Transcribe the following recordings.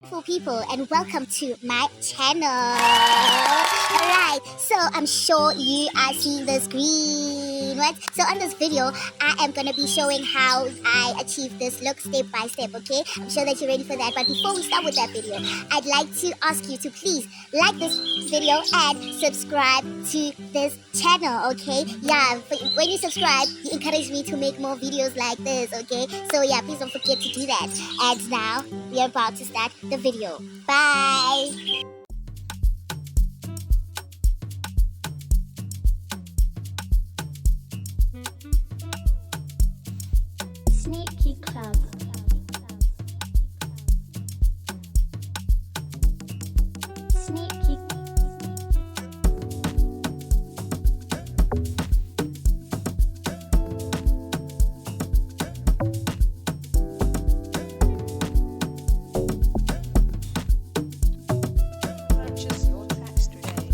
Beautiful people, and welcome to my channel. Alright, so I'm sure you are seeing the screen, right? So on this video, I am gonna be showing how I achieve this look step by step, okay? I'm sure that you're ready for that, but before we start with that video, I'd like to ask you to please like this video and subscribe to this channel, okay? Yeah, when you subscribe, you encourage me to make more videos like this, okay? So yeah, please don't forget to do that. And now, we are about to start the video. Bye! Sneaky Club. Sneaky. Purchase your tracks today.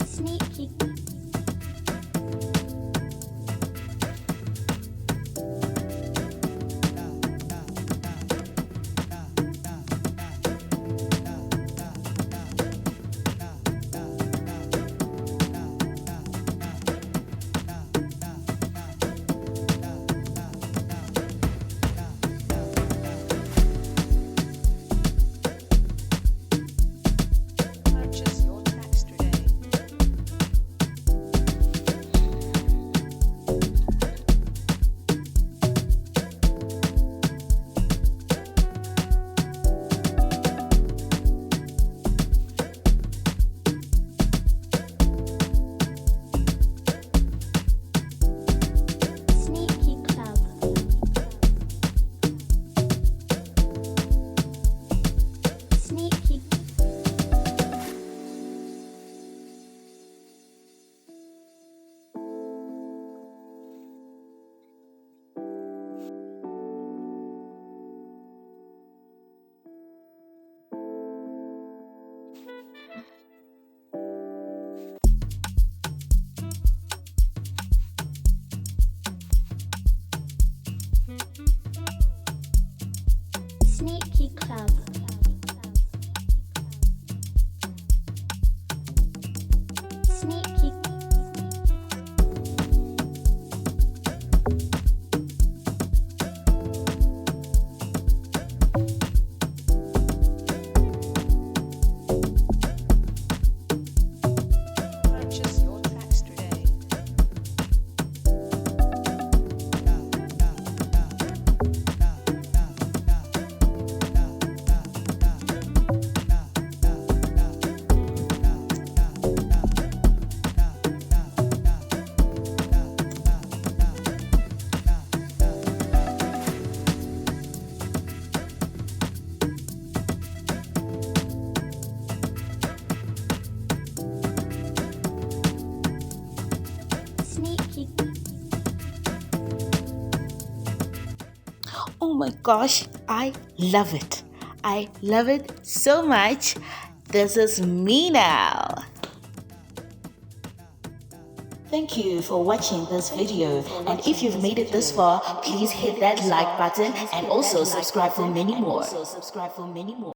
Sneaky. Purchase your tracks today. Sneaky Club. Sneaky. Sneaky Club. Sneaky. Purchase your tracks today. Sneaky. Oh my gosh, I love it. I love it so much. This is me now. Thank you for watching this video, and if you've made it this far, please hit that like button and also subscribe for many more.